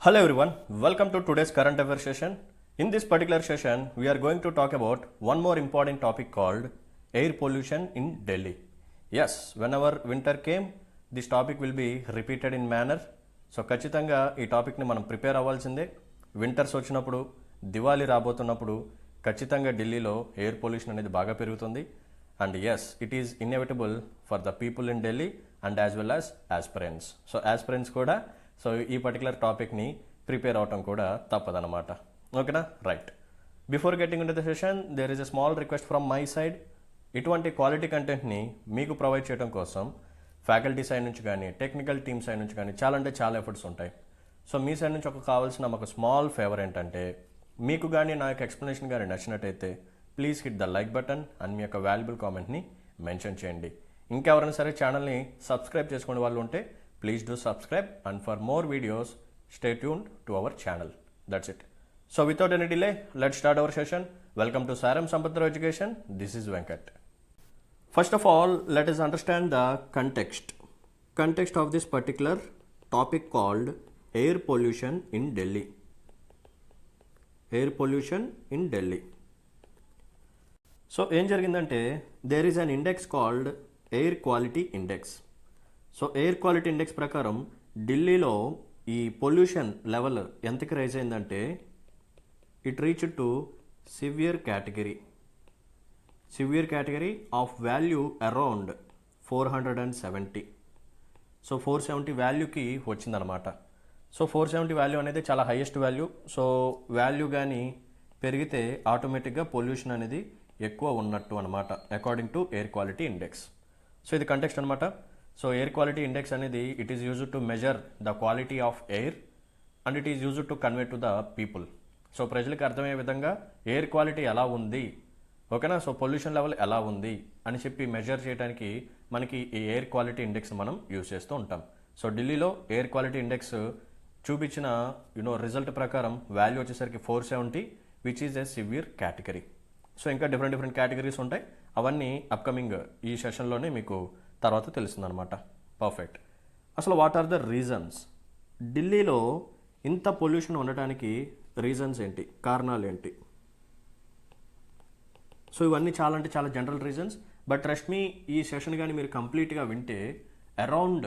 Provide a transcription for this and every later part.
Hello everyone, welcome to today's current affairs session. In this particular session, we are going to talk about one more important topic called air pollution in Delhi. Yes, whenever winter came, this topic will be repeated in manner. So ఖచ్చితంగా ఈ టాపిక్ని మనం prepare అవ్వాల్సిందే. Winters వచ్చినప్పుడు, దివాళీ రాబోతున్నప్పుడు ఖచ్చితంగా ఢిల్లీలో air pollution అనేది బాగా పెరుగుతుంది. And yes, it is inevitable for the people in Delhi and as well as aspirants. So aspirants కూడా ఈ పర్టికులర్ టాపిక్ని ప్రిపేర్ అవటం కూడా తప్పదన్నమాట. ఓకేనా, right. Before getting in to the session, there is a small request from my side. ఇటువంటి quality కంటెంట్ని మీకు ప్రొవైడ్ చేయడం కోసం ఫ్యాకల్టీ సైడ్ నుంచి కానీ, టెక్నికల్ టీమ్ సైడ్ నుంచి కానీ చాలా అంటే చాలా ఎఫర్ట్స్ ఉంటాయి. సో మీ సైడ్ నుంచి కావాల్సిన ఒక స్మాల్ ఫేవర్ ఏంటంటే, మీకు కానీ నా యొక్క ఎక్స్ప్లెనేషన్ కానీ నచ్చినట్టయితే please hit the like button and మీ యొక్క వాల్యుబుల్ కామెంట్ని మెన్షన్ చేయండి. ఇంకెవరైనా సరే ఛానల్ని సబ్స్క్రైబ్ చేసుకునే వాళ్ళు ఉంటే please do subscribe, and for more videos stay tuned to our channel. That's it. So without any delay, let's start our session. Welcome to Saaram Sampathrao education. This is Venkat. First of all, let us understand the context of this particular topic called air pollution in Delhi. Air pollution in Delhi. So ఏం జరిగిందంటే, there is an index called air quality index. So air quality index ప్రకారం ఢిల్లీలో ఈ pollution level ఎంతకి rise అయిందంటే, it reach to severe category of value around 470. So 470 వాల్యూకి వచ్చిందనమాట. So 470 value అనేది చాలా హైయెస్ట్ వాల్యూ. సో వాల్యూ కానీ పెరిగితే ఆటోమేటిక్గా పొల్యూషన్ అనేది ఎక్కువ ఉన్నట్టు అనమాట, according to air quality index. So ఇది కంటెక్స్ట్ అనమాట. సో ఎయిర్ క్వాలిటీ ఇండెక్స్ అనేది it is used to measure the quality of air and it is used to convey to the people. So ప్రజలకు అర్థమయ్యే విధంగా ఎయిర్ క్వాలిటీ ఎలా ఉంది, ఓకేనా, so pollution level ఎలా ఉంది అని చెప్పి మెజర్ చేయడానికి మనకి ఈ ఎయిర్ క్వాలిటీ ఇండెక్స్ మనం యూజ్ చేస్తూ ఉంటాం. సో ఢిల్లీలో ఎయిర్ క్వాలిటీ ఇండెక్స్ చూపించిన రిజల్ట్ ప్రకారం వాల్యూ వచ్చేసరికి 470, which is a severe category. So ఇంకా డిఫరెంట్ కేటగిరీస్ ఉంటాయి, అవన్నీ అప్కమింగ్ ఈ సెషన్లోనే మీకు తర్వాత తెలుస్తుంది అనమాట. పర్ఫెక్ట్. అసలు వాట్ ఆర్ ద రీజన్స్? ఢిల్లీలో ఇంత పొల్యూషన్ ఉండటానికి రీజన్స్ ఏంటి, కారణాలు ఏంటి? సో ఇవన్నీ చాలా అంటే చాలా general reasons. But trust me, ఈ సెషన్ కానీ మీరు కంప్లీట్గా వింటే అరౌండ్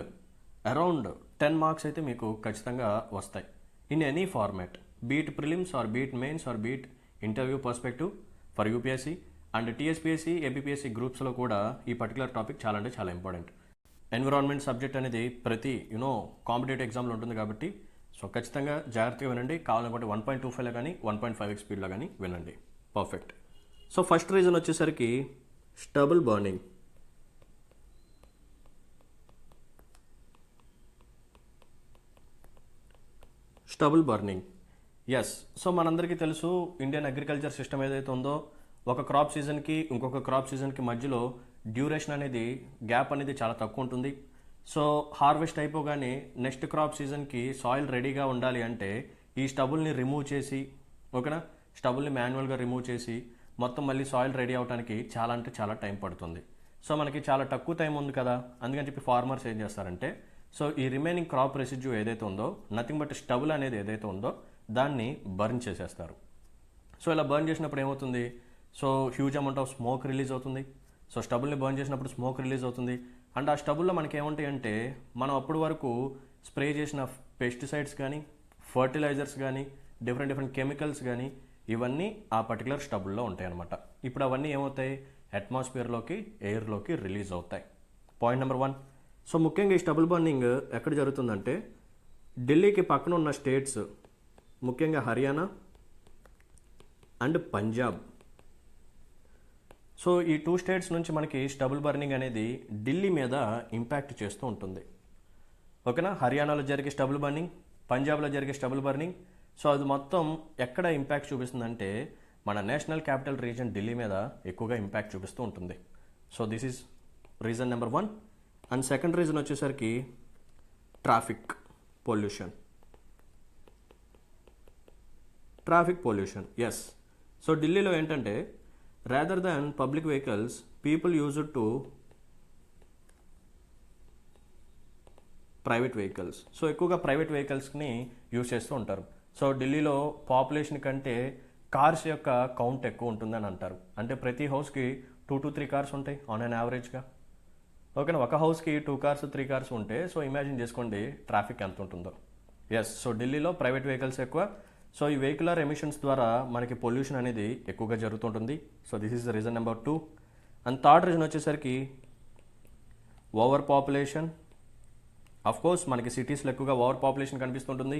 10 మార్క్స్ అయితే మీకు ఖచ్చితంగా వస్తాయి in any format, be it prelims or be it mains or be it interview perspective for UPSC and TSPSC, APPSC గ్రూప్స్లో కూడా ఈ పర్టికులర్ టాపిక్ చాలా అంటే చాలా ఇంపార్టెంట్. ఎన్విరాన్మెంట్ సబ్జెక్ట్ అనేది ప్రతి కాంపిటేటివ్ ఎగ్జామ్లో ఉంటుంది కాబట్టి సో ఖచ్చితంగా జాగ్రత్తగా వినండి. కావాలనుకుంటే 1.25లో కానీ 1.5x స్పీడ్లో కానీ వినండి. పర్ఫెక్ట్. సో ఫస్ట్ రీజన్ వచ్చేసరికి స్టబుల్ బర్నింగ్. ఎస్. సో మనందరికీ తెలుసు, ఇండియన్ అగ్రికల్చర్ సిస్టమ్ ఏదైతే ఉందో, ఒక క్రాప్ సీజన్కి ఇంకొక క్రాప్ సీజన్కి మధ్యలో డ్యూరేషన్ అనేది, గ్యాప్ అనేది చాలా తక్కువ ఉంటుంది. సో హార్వెస్ట్ అయిపోగానే నెక్స్ట్ క్రాప్ సీజన్కి సాయిల్ రెడీగా ఉండాలి అంటే ఈ స్టబుల్ని రిమూవ్ చేసి, ఓకేనా, స్టబుల్ని మాన్యువల్గా రిమూవ్ చేసి మొత్తం మళ్ళీ సాయిల్ రెడీ అవడానికి చాలా అంటే చాలా టైం పడుతుంది. సో మనకి చాలా తక్కువ టైం ఉంది కదా, అందుకని చెప్పి ఫార్మర్స్ ఏం చేస్తారంటే, సో ఈ రిమైనింగ్ క్రాప్ రెసిడ్యూ ఏదైతే ఉందో, నథింగ్ బట్ స్టబుల్ అనేది ఏదైతే ఉందో దాన్ని బర్న్ చేసేస్తారు. సో ఇలా బర్న్ చేసినప్పుడు ఏమవుతుంది, so huge amount of smoke release అవుతుంది. సో స్టబుల్ని బర్న్ చేసినప్పుడు స్మోక్ రిలీజ్ అవుతుంది. అండ్ ఆ స్టబుల్లో మనకి ఏముంటాయి అంటే, మనం అప్పటి వరకు స్ప్రే చేసిన పెస్టిసైడ్స్ కానీ, ఫర్టిలైజర్స్ కానీ, డిఫరెంట్ కెమికల్స్ కానీ, ఇవన్నీ ఆ పర్టికులర్ స్టబుల్లో ఉంటాయి అన్నమాట. ఇప్పుడు అవన్నీ ఏమవుతాయి, అట్మాస్ఫియర్లోకి, ఎయిర్లోకి రిలీజ్ అవుతాయి. Point number 1. సో ముఖ్యంగా ఈ స్టబుల్ బర్నింగ్ ఎక్కడ జరుగుతుందంటే, ఢిల్లీకి పక్కన ఉన్న స్టేట్స్, ముఖ్యంగా హర్యానా అండ్ పంజాబ్. సో ఈ 2 స్టేట్స్ నుంచి మనకి స్టబుల్ బర్నింగ్ అనేది ఢిల్లీ మీద ఇంపాక్ట్ చేస్తూ ఉంటుంది. ఓకేనా, హర్యానాలో జరిగే స్టబుల్ బర్నింగ్, పంజాబ్లో జరిగే స్టబుల్ బర్నింగ్. సో అది మొత్తం ఎక్కడ ఇంపాక్ట్ చూపిస్తుందంటే, మన నేషనల్ క్యాపిటల్ రీజన్ ఢిల్లీ మీద ఎక్కువగా ఇంపాక్ట్ చూపిస్తూ ఉంటుంది. So this is reason number 1. And second reason వచ్చేసరికి ట్రాఫిక్ పొల్యూషన్. ఎస్. సో ఢిల్లీలో ఏంటంటే, rather than public vehicles, people use it to private vehicles. So ఎక్కువగా ప్రైవేట్ వెహికల్స్ని యూజ్ చేస్తూ ఉంటారు. సో ఢిల్లీలో పాపులేషన్ కంటే కార్స్ యొక్క కౌంట్ ఎక్కువ ఉంటుందని అంటారు. అంటే ప్రతి హౌస్కి 2 to 3 కార్స్ ఉంటాయి ఆన్ అన్ యావరేజ్గా. ఓకేనా, ఒక హౌస్కి 2 కార్స్ 3 కార్స్ ఉంటే సో ఇమాజిన్ చేసుకోండి ట్రాఫిక్ ఎంత ఉంటుందో. ఎస్, సో ఢిల్లీలో ప్రైవేట్ వెహికల్స్ ఎక్కువ. సో ఈ వెహికులర్ ఎమిషన్స్ ద్వారా మనకి పొల్యూషన్ అనేది ఎక్కువగా జరుగుతుంటుంది. So this is the reason number 2. And third reason వచ్చేసరికి ఓవర్ పాపులేషన్. అఫ్ కోర్స్ మనకి సిటీస్లో ఎక్కువగా ఓవర్ పాపులేషన్ కనిపిస్తుంటుంది.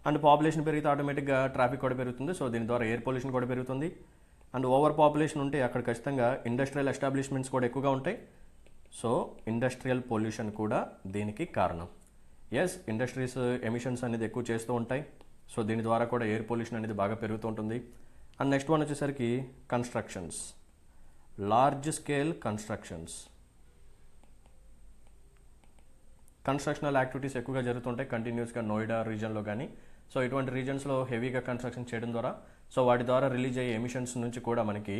అండ్ పాపులేషన్ పెరిగితే ఆటోమేటిక్గా ట్రాఫిక్ కూడా పెరుగుతుంది. సో దీని ద్వారా ఎయిర్ పొల్యూషన్ కూడా పెరుగుతుంది. అండ్ ఓవర్ పాపులేషన్ ఉంటే అక్కడ ఖచ్చితంగా ఇండస్ట్రియల్ ఎస్టాబ్లిష్మెంట్స్ కూడా ఎక్కువగా ఉంటాయి. సో ఇండస్ట్రియల్ పొల్యూషన్ కూడా దీనికి కారణం. ఎస్, ఇండస్ట్రీస్ ఎమిషన్స్ అనేది ఎక్కువ చేస్తూ ఉంటాయి. సో దీని ద్వారా కూడా ఎయిర్ పొల్యూషన్ అనేది బాగా పెరుగుతూ ఉంటుంది. అండ్ నెక్స్ట్ వన్ వచ్చేసరికి constructions, large scale constructions. Constructional activities ఎక్కువగా జరుగుతుంటాయి కంటిన్యూస్గా నోయిడా రీజన్లో కానీ. సో ఇటువంటి రీజన్స్లో హెవీగా కన్స్ట్రక్షన్ చేయడం ద్వారా సో వాటి ద్వారా రిలీజ్ అయ్యే ఎమిషన్స్ నుంచి కూడా మనకి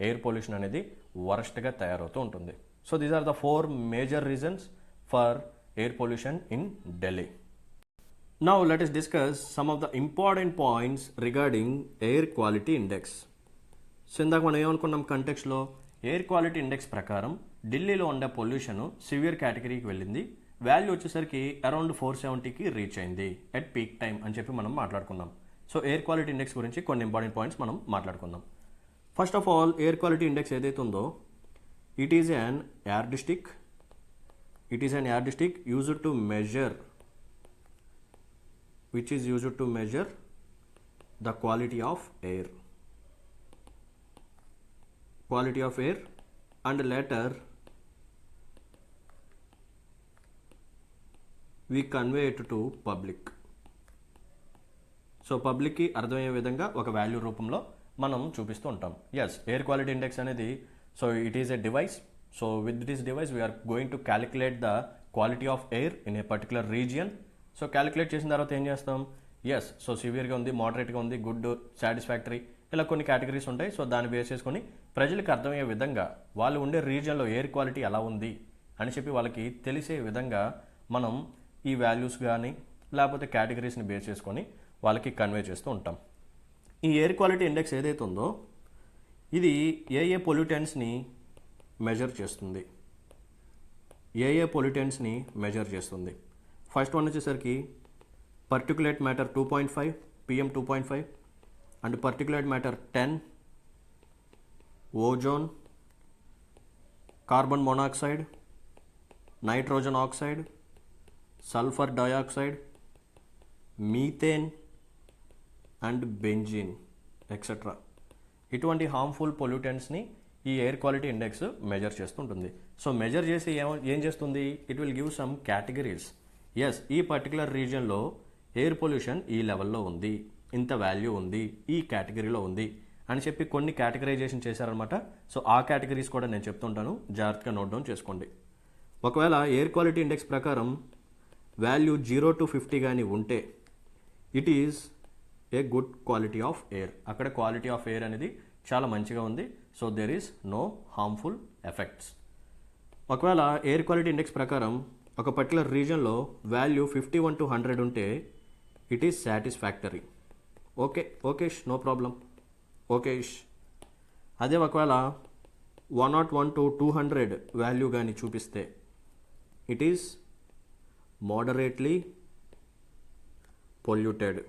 ఎయిర్ పొల్యూషన్ అనేది వరస్ట్గా తయారవుతూ ఉంటుంది. So these are the 4 major reasons for air pollution in Delhi. Now let us discuss some of the important points regarding air quality index. So ఇందాక మనం ఏమనుకున్నాం కంటెక్స్లో, ఎయిర్ క్వాలిటీ ఇండెక్స్ ప్రకారం ఢిల్లీలో ఉండే పొల్యూషన్ సివియర్ కేటగిరీకి వెళ్ళింది. వాల్యూ వచ్చేసరికి అరౌండ్ 470కి రీచ్ అయింది ఎట్ పీక్ టైం అని చెప్పి మనం మాట్లాడుకున్నాం. సో ఎయిర్ క్వాలిటీ ఇండెక్స్ గురించి కొన్ని ఇంపార్టెంట్ పాయింట్స్ మనం మాట్లాడుకుందాం. First of all, air quality index ఏదైతే ఉందో it is an yardstick. It is an yardstick used to measure, which is used to measure the quality of air. Quality of air, and later we convey it to public. So పబ్లిక్కి అర్థమయ్యే విధంగా ఒక value రూపంలో మనం చూపిస్తూ ఉంటాం. Yes, air quality index అనేది so it is a device. So with this device we're going to calculate the quality of air in a particular region. So calculate చేసిన తర్వాత ఏం చేస్తాం, ఎస్ సో సివియర్గా ఉంది, మోడరేట్గా ఉంది, గుడ్, సాటిస్ఫాక్టరీ, ఇలా కొన్ని కేటగిరీస్ ఉంటాయి. సో దాన్ని బేస్ చేసుకొని ప్రజలకు అర్థమయ్యే విధంగా వాళ్ళు ఉండే రీజియన్లో ఎయిర్ క్వాలిటీ ఎలా ఉంది అని చెప్పి వాళ్ళకి తెలిసే విధంగా మనం ఈ వాల్యూస్ కానీ లేకపోతే కేటగిరీస్ని బేస్ చేసుకొని వాళ్ళకి కన్వే చేస్తూ ఉంటాం. ఈ ఎయిర్ క్వాలిటీ ఇండెక్స్ ఏదైతే ఉందో ఇది ఏ పొల్యూటెంట్స్ని మెజర్ చేస్తుంది, ఏ పొల్యూటెంట్స్ని మెజర్ చేస్తుంది. ఫస్ట్ వన్ వచ్చేసరికి particulate matter 2.5 PM 2.5 and particulate matter 10, ozone, carbon monoxide, nitrogen oxide, sulphur dioxide, methane and benzene etcetera. ఇటువంటి హార్మ్ఫుల్ పొల్యూటెంట్స్ని ఈ ఎయిర్ క్వాలిటీ ఇండెక్స్ మెజర్ చేస్తుంటుంది. సో మెజర్ చేసి ఏం చేస్తుంది, it will give some categories. Yes, ఈ పర్టికులర్ రీజియన్లో ఎయిర్ పొల్యూషన్ ఈ లెవెల్లో ఉంది, ఇంత వాల్యూ ఉంది, ఈ కేటగిరీలో ఉంది అని చెప్పి కొన్ని కేటగరైజేషన్ చేశారనమాట. సో ఆ కేటగిరీస్ కూడా నేను చెప్తుంటాను, జాగ్రత్తగా నోట్ డౌన్ చేసుకోండి. ఒకవేళ ఎయిర్ క్వాలిటీ ఇండెక్స్ ప్రకారం వాల్యూ 0 to 50 కానీ ఉంటే it is a good quality of air. అక్కడ క్వాలిటీ ఆఫ్ ఎయిర్ అనేది చాలా మంచిగా ఉంది. So there is no harmful effects. ఒకవేళ ఎయిర్ క్వాలిటీ ఇండెక్స్ ప్రకారం ఒక పర్టికులర్ రీజన్లో వాల్యూ 51 to 100 ఉంటే it is satisfactory. Okayish, no problem, okayish. అదే ఒకవేళ 101 to 200 వాల్యూ కానీ చూపిస్తే it is moderately polluted.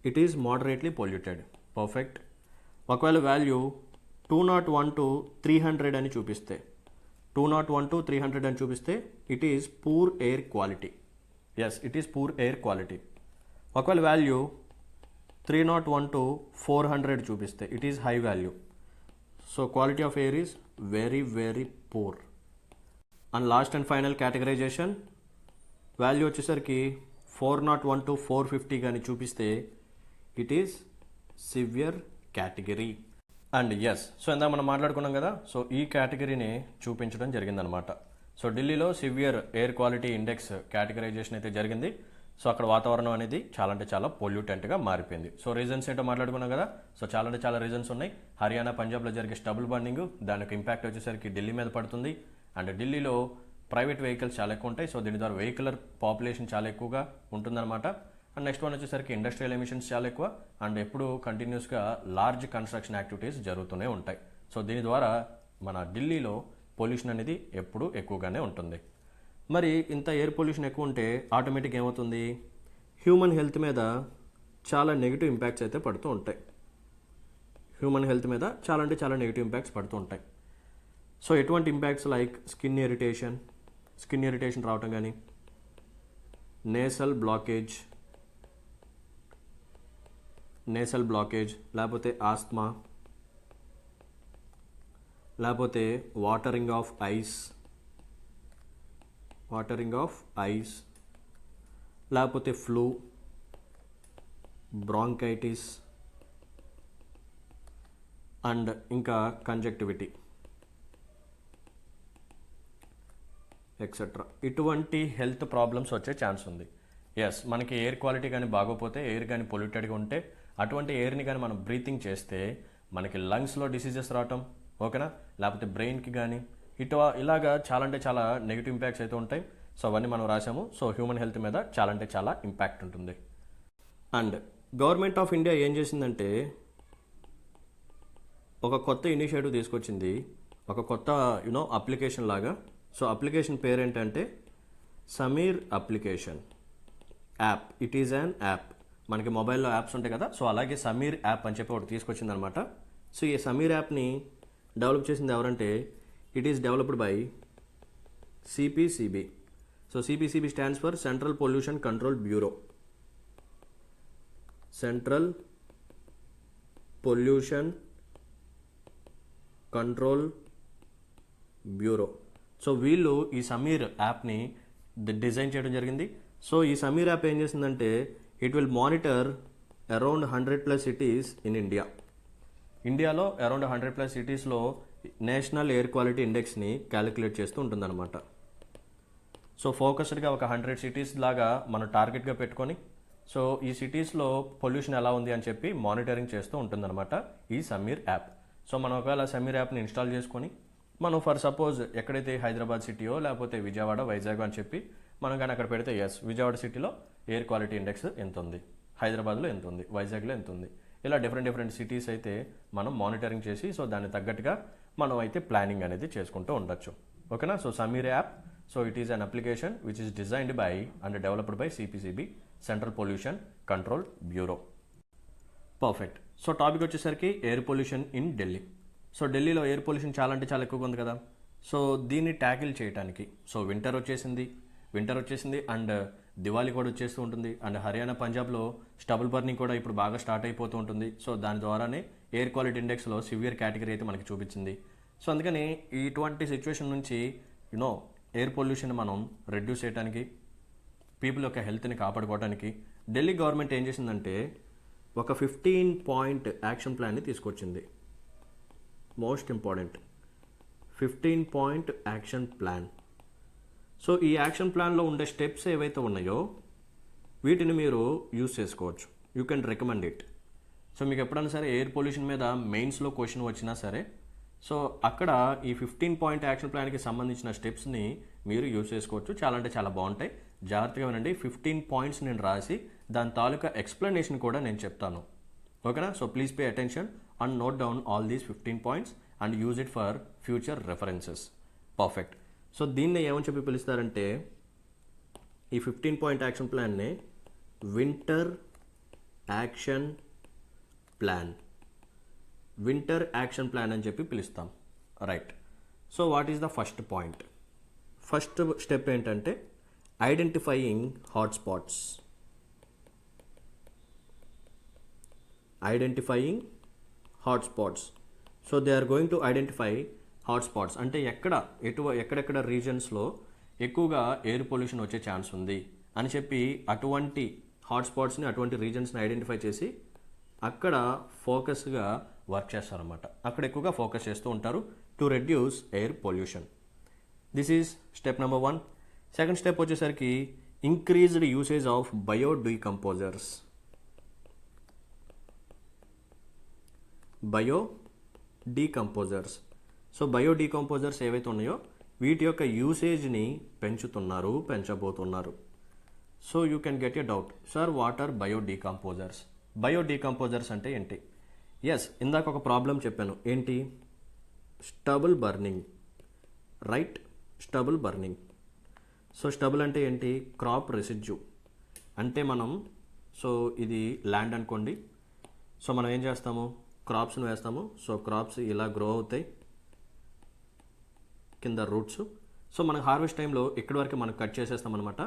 It is moderately polluted, perfect. ఒకవేళ వాల్యూ 201 to 300 అని చూపిస్తే 201 to 300 అని చూపిస్తే it is poor air quality. Yes, it is poor air quality. ఒకవేళ వాల్యూ 301 to 400 చూపిస్తే it is high value. So quality of air is very very poor. And last and final categorization value వచ్చేసరికి 401 to 450 కానీ చూపిస్తే it is severe category. And yes, so ఇందా మనం మాట్లాడుకున్నాం కదా, so ఈ కేటగిరీని చూపించడం జరిగిందనమాట. సో ఢిల్లీలో severe air quality index categorisation అయితే జరిగింది. సో అక్కడ వాతావరణం అనేది చాలా అంటే చాలా పొల్యూటెంట్గా మారిపోయింది. సో రీజన్స్ ఏంటో మాట్లాడుకున్నాం కదా. సో చాలా అంటే చాలా రీజన్స్ ఉన్నాయి. హర్యానా, పంజాబ్లో జరిగే స్టబుల్ బర్నింగ్, దానికి ఇంపాక్ట్ వచ్చేసరికి ఢిల్లీ మీద పడుతుంది. అండ్ ఢిల్లీలో ప్రైవేట్ వెహికల్స్ చాలా ఎక్కువ ఉంటాయి. సో దీని ద్వారా వెహికులర్ పాపులేషన్ చాలా ఎక్కువగా ఉంటుందన్నమాట. అండ్ నెక్స్ట్ వన్ వచ్చేసరికి ఇండస్ట్రియల్ ఎమిషన్స్ చాలా ఎక్కువ అండ్ ఎప్పుడు కంటిన్యూస్గా లార్జ్ కన్స్ట్రక్షన్ యాక్టివిటీస్ జరుగుతూనే ఉంటాయి. సో దీని ద్వారా మన ఢిల్లీలో పొల్యూషన్ అనేది ఎప్పుడు ఎక్కువగానే ఉంటుంది. మరి ఇంత ఎయిర్ పొల్యూషన్ ఎక్కువ ఉంటే ఆటోమేటిక్ ఏమవుతుంది, హ్యూమన్ హెల్త్ మీద చాలా నెగిటివ్ ఇంపాక్ట్స్ అయితే పడుతూ ఉంటాయి. హ్యూమన్ హెల్త్ మీద చాలా అంటే చాలా నెగిటివ్ ఇంపాక్ట్స్ పడుతూ ఉంటాయి. సో ఎటువంటి ఇంపాక్ట్స్ లైక్ స్కిన్ ఇరిటేషన్ రావటం కానీ, నేసల్ బ్లాకేజ్ లేకపోతే ఆస్మా, లేకపోతే వాటరింగ్ ఆఫ్ ఐస్, లేకపోతే ఫ్లూ, బ్రాంకైటిస్ అండ్ ఇంకా కంజక్టివిటీ ఎక్సెట్రా. ఇటువంటి హెల్త్ ప్రాబ్లమ్స్ వచ్చే ఛాన్స్ ఉంది. ఎస్, మనకి ఎయిర్ క్వాలిటీ కానీ బాగోపోతే, ఎయిర్ కానీ పొల్యూటెడ్గా ఉంటే, అటువంటి ఎయిర్ని కానీ మనం బ్రీతింగ్ చేస్తే మనకి లంగ్స్లో డిసీజెస్ రావటం, ఓకేనా, లేకపోతే బ్రెయిన్కి కానీ ఇలాగా చాలా అంటే చాలా నెగిటివ్ ఇంపాక్ట్స్ అయితే ఉంటాయి. సో అవన్నీ మనం రాసాము. సో హ్యూమన్ హెల్త్ మీద చాలా అంటే చాలా ఇంపాక్ట్ ఉంటుంది. అండ్ గవర్నమెంట్ ఆఫ్ ఇండియా ఏం చేసిందంటే ఒక కొత్త ఇనిషియేటివ్ తీసుకొచ్చింది, ఒక కొత్త అప్లికేషన్ లాగా. సో అప్లికేషన్ పేరేంటంటే Sameer application app. It is an app. మనకి మొబైల్లో యాప్స్ ఉంటాయి కదా, సో అలాగే సమీర్ యాప్ అని చెప్పి ఒకటి తీసుకొచ్చింది అనమాట. సో ఈ సమీర్ యాప్ని డెవలప్ చేసింది ఎవరంటే, it is developed by CPCB. So CPCB stands for central pollution control bureau. Central pollution control bureau. So వీళ్ళు ఈ సమీర్ యాప్ని డిజైన్ చేయడం జరిగింది. సో ఈ సమీర్ యాప్ ఏం చేసిందంటే, it will monitor around 100+ cities in India. ఇండియాలో అరౌండ్ 100+ సిటీస్లో నేషనల్ ఎయిర్ క్వాలిటీ ఇండెక్స్ని క్యాలిక్యులేట్ చేస్తూ ఉంటుందన్నమాట. సో ఫోకస్డ్గా ఒక 100 సిటీస్ లాగా మనం టార్గెట్గా పెట్టుకొని, సో ఈ సిటీస్లో పొల్యూషన్ ఎలా ఉంది అని చెప్పి మానిటరింగ్ చేస్తూ ఉంటుందన్నమాట ఈ సమీర్ యాప్. సో మనం ఒకవేళ సమీర్ యాప్ని ఇన్స్టాల్ చేసుకొని మనం ఫర్ సపోజ్ ఎక్కడైతే హైదరాబాద్ సిటీయో లేకపోతే విజయవాడ, వైజాగ్ అని చెప్పి మనం కానీ అక్కడ పెడితే, ఎస్ విజయవాడ సిటీలో ఎయిర్ క్వాలిటీ ఇండెక్స్ ఎంత ఉంది, హైదరాబాద్లో ఎంత ఉంది, వైజాగ్లో ఎంత ఉంది, ఇలా డిఫరెంట్ సిటీస్ అయితే మనం మానిటరింగ్ చేసి సో దానికి తగ్గట్టుగా మనం అయితే ప్లానింగ్ అనేది చేసుకుంటూ ఉండొచ్చు. ఓకేనా. So Sameer app, so it is an application which is designed by and developed by CPCB, central pollution control bureau. Perfect. So topic వచ్చేసరికి air pollution in Delhi. So ఢిల్లీలో ఎయిర్ పొల్యూషన్ చాలా అంటే చాలా ఎక్కువగా ఉంది కదా. సో దీన్ని ట్యాకిల్ చేయడానికి, సో వింటర్ వచ్చేసింది అండ్ దివాళీ కూడా వచ్చేస్తూ ఉంటుంది. అండ్ హర్యానా, పంజాబ్లో స్టబుల్ బర్నింగ్ కూడా ఇప్పుడు బాగా స్టార్ట్ అయిపోతూ ఉంటుంది. సో దాని ద్వారానే ఎయిర్ క్వాలిటీ ఇండెక్స్లో సివియర్ కేటగిరీ అయితే మనకి చూపించింది. సో అందుకని ఇటువంటి సిచ్యువేషన్ నుంచి ఎయిర్ పొల్యూషన్ మనం రెడ్యూస్ చేయడానికి, పీపుల్ యొక్క హెల్త్ని కాపాడుకోవడానికి ఢిల్లీ గవర్నమెంట్ ఏం చేసిందంటే ఒక 15-point యాక్షన్ ప్లాన్ని తీసుకొచ్చింది. Most important 15-point action plan. So ఈ యాక్షన్ ప్లాన్లో ఉండే స్టెప్స్ ఏవైతే ఉన్నాయో వీటిని మీరు యూజ్ చేసుకోవచ్చు. You can recommend it. So మీకు ఎప్పుడైనా సరే ఎయిర్ పొల్యూషన్ మీద మెయిన్స్లో క్వశ్చన్ వచ్చినా సరే, సో అక్కడ ఈ 15-point యాక్షన్ ప్లాన్కి సంబంధించిన స్టెప్స్ని మీరు యూజ్ చేసుకోవచ్చు. చాలా అంటే చాలా బాగుంటాయి. జాగ్రత్తగా వినండి. 15 points నేను రాసి దాని తాలూకా ఎక్స్ప్లెనేషన్ కూడా నేను చెప్తాను. ఓకేనా. So please pay attention and note down all these 15 points and use it for future references. Perfect. So దీన్ని ఏమని చెప్పి పిలుస్తారంటే, ఈ 15-point యాక్షన్ ప్లాన్ని వింటర్ యాక్షన్ ప్లాన్ అని చెప్పి పిలుస్తాం. Right. So what is the first point? First step ఏంటంటే identifying hotspots. So they are going to identify hotspots అంటే ఎక్కడెక్కడ రీజన్స్లో ఎక్కువగా ఎయిర్ పొల్యూషన్ వచ్చే ఛాన్స్ ఉంది అని చెప్పి అటువంటి హాట్స్పాట్స్ని, అటువంటి రీజన్స్ని ఐడెంటిఫై చేసి అక్కడ ఫోకస్గా వర్క్ చేస్తారన్నమాట. అక్కడ ఎక్కువగా ఫోకస్ చేస్తూ ఉంటారు to reduce air pollution. This is step number 1. Second step వచ్చేసరికి increased usage of biodecomposers. So biodecomposers ఏవైతే ఉన్నాయో వీటి యొక్క యూసేజ్ని పెంచబోతున్నారు. So you can get a doubt, sir what are biodecomposers? Biodecomposers అంటే ఏంటి? ఎస్, ఇందాక ఒక ప్రాబ్లం చెప్పాను, ఏంటి? Stubble burning, right? Stubble burning. So stubble అంటే ఏంటి? Crop residue. అంటే సో ఇది ల్యాండ్ అనుకోండి. సో మనం ఏం చేస్తాము? క్రాప్స్ని వేస్తాము. సో క్రాప్స్ ఇలా గ్రో అవుతాయి కింద రూట్స్. సో మనకు హార్వెస్ట్ టైంలో ఇక్కడి వరకు మనం కట్ చేసేస్తాం అనమాట.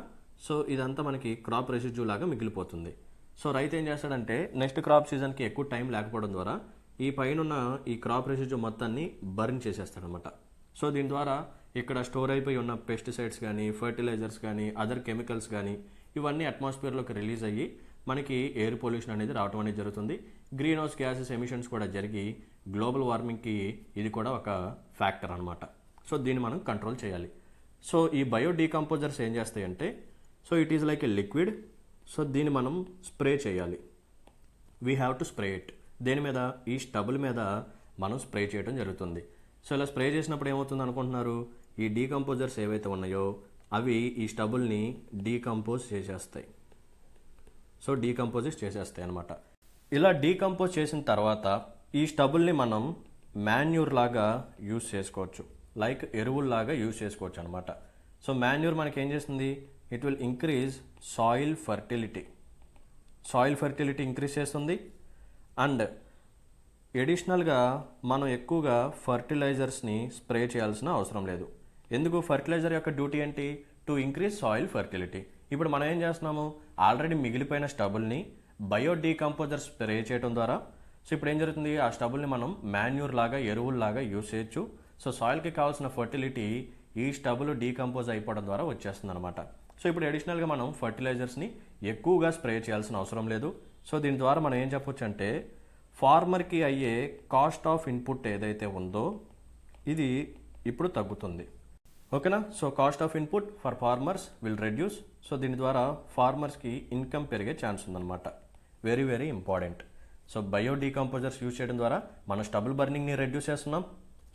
సో ఇదంతా మనకి క్రాప్ రెసిడ్యూ లాగా మిగిలిపోతుంది. సో రైతు ఏం చేస్తాడంటే నెక్స్ట్ క్రాప్ సీజన్కి ఎక్కువ టైం లేకపోవడం ద్వారా ఈ పైన ఈ క్రాప్ రెసిడ్యూ మొత్తాన్ని బర్న్ చేసేస్తాడనమాట. సో దీని ద్వారా ఇక్కడ స్టోర్ అయిపోయి ఉన్న పెస్టిసైడ్స్ కానీ, ఫర్టిలైజర్స్ కానీ, అదర్ కెమికల్స్ కానీ ఇవన్నీ అట్మాస్ఫియర్లోకి రిలీజ్ అయ్యి మనకి ఎయిర్ పొల్యూషన్ అనేది రావడం అనేది జరుగుతుంది. గ్రీన్ హౌస్ గ్యాసెస్ ఎమిషన్స్ కూడా జరిగి గ్లోబల్ వార్మింగ్కి ఇది కూడా ఒక ఫ్యాక్టర్ అనమాట. సో దీన్ని మనం కంట్రోల్ చేయాలి. సో ఈ బయోడీకంపోజర్స్ ఏం చేస్తాయంటే, so it is like a liquid. So దీన్ని మనం స్ప్రే చేయాలి. We have to spray it. దేని మీద? ఈ స్టబుల్ మీద మనం స్ప్రే చేయడం జరుగుతుంది. సో ఇలా స్ప్రే చేసినప్పుడు ఏమవుతుంది అనుకుంటున్నారు? ఈ డీకంపోజర్స్ ఏవైతే ఉన్నాయో అవి ఈ స్టబుల్ని డీకంపోజ్ చేసేస్తాయి. సో డీకంపోజెస్ చేసేస్తాయి అనమాట. ఇలా డీకంపోజ్ చేసిన తర్వాత ఈ స్టబుల్ని మనం మాన్యూర్ లాగా యూస్ చేసుకోవచ్చు, లైక్ ఎరువుల్లాగా యూస్ చేసుకోవచ్చు అనమాట. సో మాన్యూర్ మనకి ఏం చేస్తుంది? It will increase soil fertility. Soil fertility increase చేస్తుంది. అండ్ ఎడిషనల్గా మనం ఎక్కువగా ఫర్టిలైజర్స్ని స్ప్రే చేయాల్సిన అవసరం లేదు. ఎందుకు? ఫర్టిలైజర్ యొక్క డ్యూటీ ఏంటి? To increase soil fertility. ఇప్పుడు మనం ఏం చేస్తున్నాము? ఆల్రెడీ మిగిలిపోయిన స్టబుల్ని బయోడీకంపోజర్ స్ప్రే చేయడం ద్వారా సో ఇప్పుడు ఏం జరుగుతుంది? ఆ స్టబుల్ని మనం మాన్యూర్ లాగా, ఎరువుల్లాగా యూజ్ చేయొచ్చు. సో సాయిల్కి కావాల్సిన ఫర్టిలిటీ ఈ స్టబుల్ డీకంపోజ్ అయిపోవడం ద్వారా వచ్చేస్తుంది అనమాట. సో ఇప్పుడు అడిషనల్గా మనం ఫర్టిలైజర్స్ని ఎక్కువగా స్ప్రే చేయాల్సిన అవసరం లేదు. సో దీని ద్వారా మనం ఏం చెప్పొచ్చు అంటే ఫార్మర్కి అయ్యే కాస్ట్ ఆఫ్ ఇన్పుట్ ఏదైతే ఉందో ఇది ఇప్పుడు తగ్గుతుంది. ఓకేనా? So cost of input for farmers will reduce. So దీని ద్వారా ఫార్మర్స్కి ఇన్కమ్ పెరిగే ఛాన్స్ ఉందన్నమాట. Very very important. So biodecomposers use చేయడం ద్వారా మనం స్టబుల్ బర్నింగ్ని రెడ్యూస్ చేస్తున్నాం.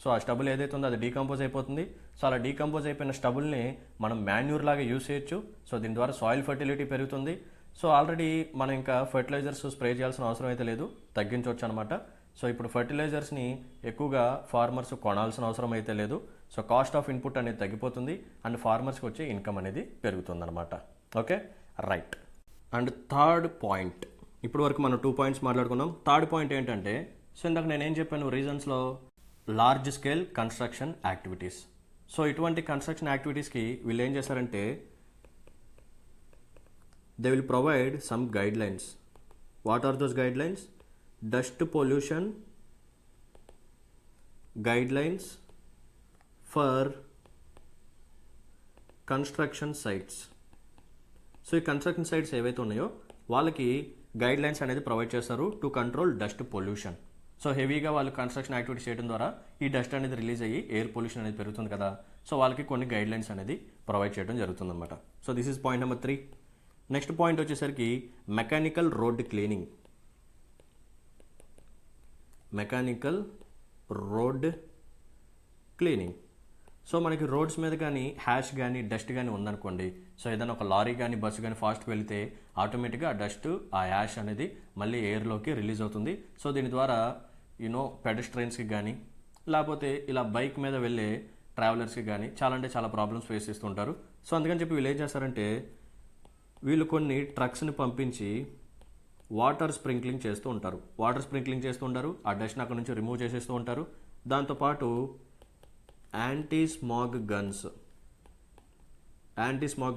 సో ఆ స్టబుల్ ఏదైతే ఉందో అది డీకంపోజ్ అయిపోతుంది. సో అలా డీకంపోజ్ అయిపోయిన స్టబుల్ని మనం మాన్యూర్ లాగా యూజ్ చేయొచ్చు. సో దీని ద్వారా సాయిల్ ఫర్టిలిటీ పెరుగుతుంది. సో ఆల్రెడీ మనం ఇంకా ఫర్టిలైజర్స్ స్ప్రే చేయాల్సిన అవసరం అయితే లేదు, తగ్గించవచ్చు అనమాట. సో ఇప్పుడు ఫర్టిలైజర్స్ని ఎక్కువగా ఫార్మర్స్ కొనాల్సిన అవసరం అయితే లేదు. సో కాస్ట్ ఆఫ్ ఇన్పుట్ అనేది తగ్గిపోతుంది అండ్ ఫార్మర్స్కి వచ్చే ఇన్కమ్ అనేది పెరుగుతుంది అనమాట. Okay, right. And third point, ఇప్పుడు వరకు మనం 2 పాయింట్స్ మాట్లాడుకున్నాం. థర్డ్ పాయింట్ ఏంటంటే, సో ఇందాక నేనేం చెప్పాను రీజన్స్లో, large scale construction activities. So ఇటువంటి కన్స్ట్రక్షన్ యాక్టివిటీస్కి వీళ్ళు ఏం చేశారంటే they will provide some guidelines. What are those guidelines? Dust pollution guidelines for construction sites. So ఈ కన్స్ట్రక్షన్ సైట్స్ ఏవైతే ఉన్నాయో వాళ్ళకి గైడ్లైన్స్ అనేది ప్రొవైడ్ చేస్తారు to control dust pollution. So హెవీగా వాళ్ళు కన్స్ట్రక్షన్ యాక్టివిటీస్ చేయడం ద్వారా ఈ డస్ట్ అనేది రిలీజ్ అయ్యి ఎయిర్ పొల్యూషన్ అనేది పెరుగుతుంది కదా. సో వాళ్ళకి కొన్ని గైడ్లైన్స్ అనేది ప్రొవైడ్ చేయడం జరుగుతుంది అనమాట. So this is point number 3. Next point వచ్చేసరికి mechanical road cleaning. Mechanical road cleaning. So మనకి రోడ్స్ మీద కానీ హ్యాష్ కానీ డస్ట్ కానీ ఉందనుకోండి, సో ఏదైనా ఒక లారీ కానీ బస్సు కానీ ఫాస్ట్గా వెళితే ఆటోమేటిక్గా ఆ డస్ట్, ఆ యాష్ అనేది మళ్ళీ ఎయిర్లోకి రిలీజ్ అవుతుంది. సో దీని ద్వారా పెడస్ట్రైన్స్కి కానీ లేకపోతే ఇలా బైక్ మీద వెళ్ళే ట్రావెలర్స్కి కానీ చాలా అంటే చాలా ప్రాబ్లమ్స్ ఫేస్ చేస్తుంటారు. సో అందుకని చెప్పి వీళ్ళు ఏం చేస్తారంటే వీళ్ళు కొన్ని ట్రక్స్ని పంపించి వాటర్ స్ప్రింక్లింగ్ చేస్తూ ఉంటారు. ఆ డస్ట్ని అక్కడ నుంచి రిమూవ్ చేసేస్తూ ఉంటారు. దాంతోపాటు యాంటీ స్మాగ్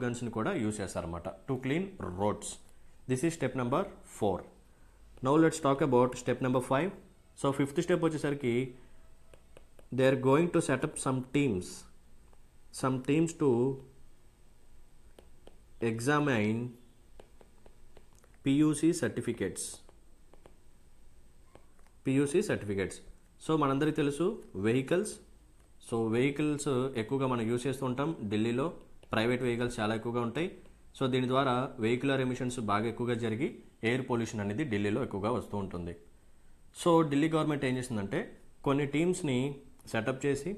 గన్స్ని కూడా యూజ్ చేస్తారన్నమాట to clean roads. This is step number 4. Now let's talk about step number 5. So 5th step వచ్చేసరికి they are going to set up some teams to examine PUC certificates. So మనందరికీ తెలుసు vehicles. So vehicles ఎక్కువగా మనం use చేస్తూ ఉంటాం. ఢిల్లీలో private vehicles చాలా ఎక్కువగా ఉంటాయి. సో దీని ద్వారా వెహికులర్ ఎమిషన్స్ బాగా ఎక్కువగా జరిగి ఎయిర్ పొల్యూషన్ అనేది ఢిల్లీలో ఎక్కువగా వస్తూ ఉంటుంది. సో ఢిల్లీ గవర్నమెంట్ ఏం చేస్తుందంటే కొన్ని టీమ్స్ని సెటప్ చేసి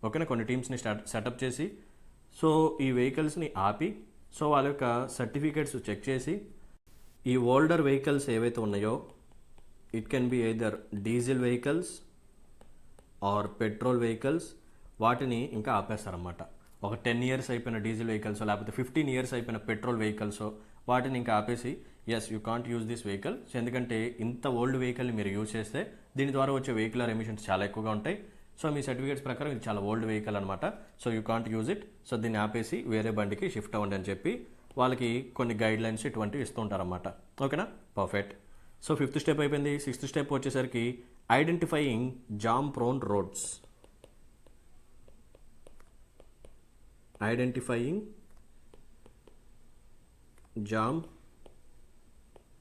ఓకేనా, కొన్ని టీమ్స్ని సెటప్ చేసి సో ఈ వెహికల్స్ని ఆపి సో వాళ్ళ యొక్క సర్టిఫికేట్స్ చెక్ చేసి ఈ ఓల్డర్ వెహికల్స్ ఏవైతే ఉన్నాయో it can be either diesel vehicles or petrol vehicles, వాటిని ఇంకా ఆపేస్తారన్నమాట. ఒక 10 years అయిపోయిన డీజిల్ వెహికల్స్ లేకపోతే 15 years అయిపోయిన పెట్రోల్ వెహికల్స్ వాటిని ఇంకా ఆపేసి yes you can't use this vehicle. So ఎందుకంటే ఇంత ఓల్డ్ వెహికల్ని మీరు యూజ్ చేస్తే దీని ద్వారా వచ్చే వెహికులర్ ఎమిషన్స్ చాలా ఎక్కువగా ఉంటాయి. సో మీ సర్టిఫికేట్స్ ప్రకారం ఇది చాలా ఓల్డ్ వెహికల్ అనమాట, so you can't use it. So దీన్ని ఆపేసి వేరే బండికి షిఫ్ట్ అవ్వండి అని చెప్పి వాళ్ళకి కొన్ని గైడ్ లైన్స్ ఇటువంటివి ఇస్తూ ఉంటారన్నమాట. ఓకేనా, పర్ఫెక్ట్. సో 5th స్టెప్ అయిపోయింది. 6th స్టెప్ వచ్చేసరికి identifying jam prone roads. Identifying jam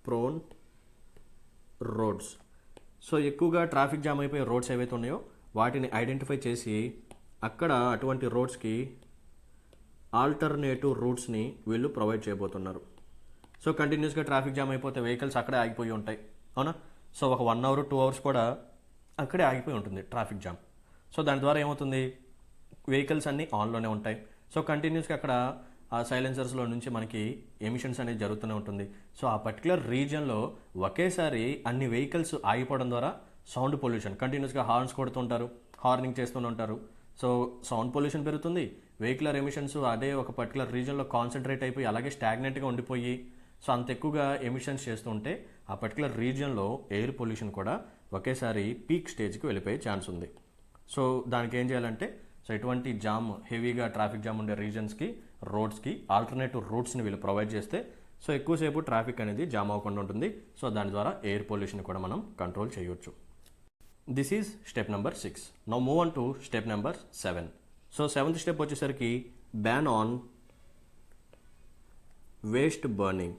prone roads. So ఎక్కువగా ట్రాఫిక్ జామ్ అయిపోయే రోడ్స్ ఏవైతే ఉన్నాయో వాటిని ఐడెంటిఫై చేసి అక్కడ అటువంటి రోడ్స్కి ఆల్టర్నేటివ్ రూట్స్ని వీళ్ళు ప్రొవైడ్ చేయబోతున్నారు. సో కంటిన్యూస్గా ట్రాఫిక్ జామ్ అయిపోతే వెహికల్స్ అక్కడే ఆగిపోయి ఉంటాయి, అవునా. సో ఒక 1 hour 2 hours కూడా అక్కడే ఆగిపోయి ఉంటుంది ట్రాఫిక్ జామ్. సో దాని ద్వారా ఏమవుతుంది, వెహికల్స్ అన్నీ ఆన్లోనే ఉంటాయి. సో కంటిన్యూస్గా అక్కడ ఆ సైలెన్సర్స్లో నుంచి మనకి ఎమిషన్స్ అనేది జరుగుతూనే ఉంటుంది. సో ఆ పర్టికులర్ రీజియన్లో ఒకేసారి అన్ని వెహికల్స్ ఆగిపోవడం ద్వారా సౌండ్ పొల్యూషన్, కంటిన్యూస్గా హార్న్స్ కొడుతుంటారు, హార్నింగ్ చేస్తూనే ఉంటారు. సో సౌండ్ పొల్యూషన్ పెరుగుతుంది, వెహికులర్ ఎమిషన్స్ అదే ఒక పర్టికులర్ రీజియన్లో కాన్సన్ట్రేట్ అయిపోయి అలాగే స్టాగ్నెంట్గా ఉండిపోయి సో అంత ఎక్కువగా ఎమిషన్స్ చేస్తూ ఉంటే ఆ పర్టికులర్ రీజియన్లో ఎయిర్ పొల్యూషన్ కూడా ఒకేసారి పీక్ స్టేజ్కి వెళ్ళిపోయే ఛాన్స్ ఉంది. సో దానికి ఏం చేయాలంటే సో ఎటువంటి జామ్, హెవీగా ట్రాఫిక్ జామ్ ఉండే రీజన్స్కి, రోడ్స్కి ఆల్టర్నేటివ్ రూట్స్ని వీళ్ళు ప్రొవైడ్ చేస్తే సో ఎక్కువసేపు ట్రాఫిక్ అనేది జామ్ అవ్వకుండా ఉంటుంది. సో దాని ద్వారా ఎయిర్ పొల్యూషన్ కూడా మనం కంట్రోల్ చేయొచ్చు. This is step number 6. Now move on to step number 7. So 7th step వచ్చేసరికి ban on waste burning.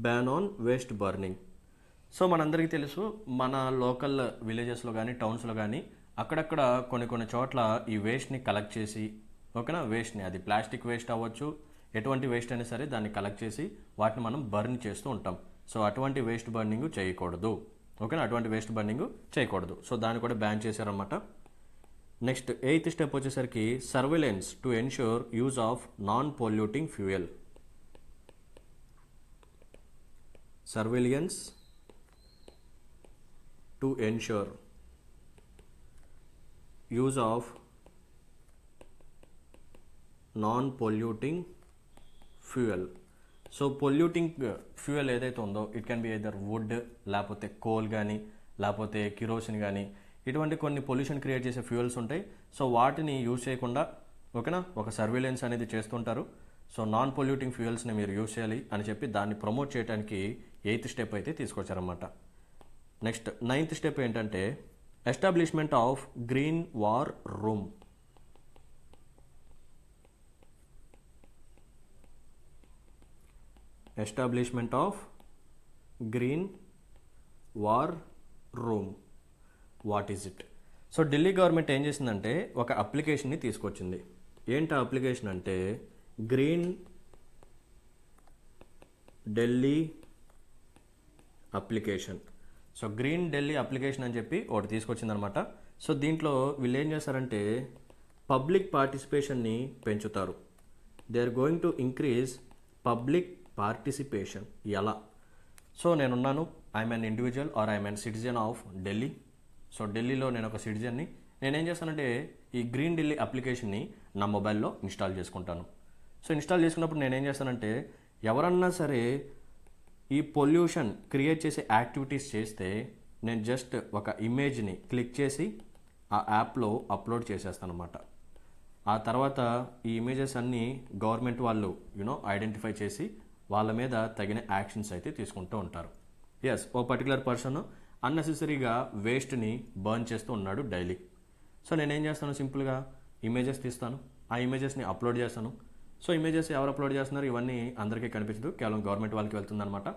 Ban on waste burning. So మనందరికీ తెలుసు, మన లోకల్ విలేజెస్లో కానీ టౌన్స్లో కానీ అక్కడక్కడ కొన్ని చోట్ల ఈ వేస్ట్ని కలెక్ట్ చేసి, ఓకేనా, వేస్ట్ని అది ప్లాస్టిక్ వేస్ట్ అవ్వచ్చు, ఎటువంటి వేస్ట్ అయినా సరే దాన్ని కలెక్ట్ చేసి వాటిని మనం బర్న్ చేస్తూ ఉంటాం. సో అటువంటి వేస్ట్ బర్నింగ్ చేయకూడదు, ఓకేనా, అటువంటి వేస్ట్ బర్నింగ్ చేయకూడదు. సో దాన్ని కూడా బ్యాన్ చేశారన్నమాట. నెక్స్ట్ 8th స్టెప్ వచ్చేసరికి surveillance to ensure use of non polluting fuel. Surveillance to ensure use of non polluting fuel. So polluting fuel ఏదైతే ఉందో it can be either wood, లేకపోతే coal కానీ, లేకపోతే కిరోసిన్ కానీ, ఇటువంటి కొన్ని పొల్యూషన్ క్రియేట్ చేసే ఫ్యూయల్స్ ఉంటాయి. సో వాటిని యూజ్ చేయకుండా, ఓకేనా, ఒక సర్వేలెన్స్ అనేది చేస్తుంటారు. సో నాన్ పొల్యూటింగ్ ఫ్యూయల్స్ని మీరు యూజ్ చేయాలి అని చెప్పి దాన్ని ప్రమోట్ చేయడానికి 8th స్టెప్ అయితే తీసుకొచ్చారన్నమాట. నెక్స్ట్ 9th స్టెప్ ఏంటంటే establishment of green war room. Establishment of green war room. What is it? So Delhi government ఏం చేసిందంటే ఒక అప్లికేషన్ని తీసుకొచ్చింది. ఏంటి ఆ అప్లికేషన్ అంటే green Delhi application. So green Delhi application అని చెప్పి ఒకటి తీసుకొచ్చిందనమాట. సో దీంట్లో వీళ్ళు ఏం చేస్తారంటే పబ్లిక్ పార్టిసిపేషన్ని పెంచుతారు. They are going to increase public participation. ఎలా? సో నేనున్నాను, I'm an individual or I'm an citizen of Delhi. So ఢిల్లీలో నేను ఒక సిటిజన్ని. నేనేం చేస్తానంటే ఈ గ్రీన్ ఢిల్లీ అప్లికేషన్ని నా మొబైల్లో ఇన్స్టాల్ చేసుకుంటాను. సో ఇన్స్టాల్ చేసుకున్నప్పుడు నేనేం చేస్తానంటే ఎవరన్నా సరే ఈ పొల్యూషన్ క్రియేట్ చేసే యాక్టివిటీస్ చేస్తే నేను జస్ట్ ఒక ఇమేజ్ని క్లిక్ చేసి ఆ యాప్లో అప్లోడ్ చేసేస్తాను అనమాట. ఆ తర్వాత ఈ ఇమేజెస్ అన్నీ గవర్నమెంట్ వాళ్ళు ఐడెంటిఫై చేసి వాళ్ళ మీద తగిన యాక్షన్స్ అయితే తీసుకుంటూ ఉంటారు. ఎస్, ఓ పర్టికులర్ పర్సన్ అన్నెసెసరీగా వేస్ట్ని బర్న్ చేస్తూ ఉన్నాడు డైలీ. సో నేనేం చేస్తాను, సింపుల్గా ఇమేజెస్ తీస్తాను, ఆ ఇమేజెస్ని అప్లోడ్ చేస్తాను. సో ఇమేజెస్ ఎవరు అప్లోడ్ చేస్తున్నారు ఇవన్నీ అందరికీ కనిపించదు, కేవలం గవర్నమెంట్ వాళ్ళకి వెళ్తుందన్నమాట.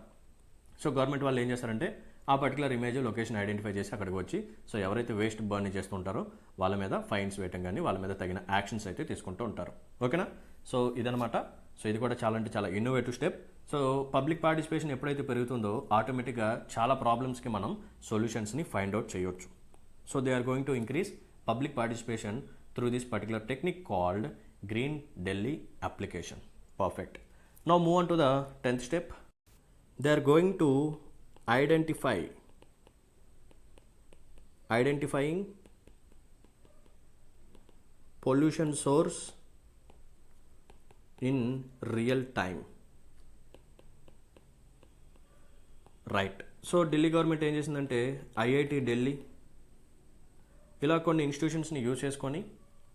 సో గవర్నమెంట్ వాళ్ళు ఏం చేస్తారంటే ఆ పర్టికులర్ ఇమేజ్ లొకేషన్ ఐడెంటిఫై చేసి అక్కడికి వచ్చి సో ఎవరైతే వేస్ట్ బర్న్ చేస్తుంటారో వాళ్ళ మీద ఫైన్స్ వేయటం కానీ వాళ్ళ మీద తగిన యాక్షన్స్ అయితే తీసుకుంటూ ఉంటారు. ఓకేనా? సో ఇదనమాట. సో ఇది కూడా చాలా అంటే చాలా innovative step. So public participation ఎప్పుడైతే పెరుగుతుందో ఆటోమేటిక్గా చాలా ప్రాబ్లమ్స్కి మనం సొల్యూషన్స్ని ఫైండ్ అవుట్ చేయొచ్చు. So they are going to increase public participation through this particular technique called Green Delhi application. Perfect. Now move on to the 10th step. They are going to identifying pollution source in real time. Right. So Delhi government ఏం చేసిందంటే IIT Delhi ఇలా కొన్ని ఇన్స్టిట్యూషన్స్ని use చేసుకొని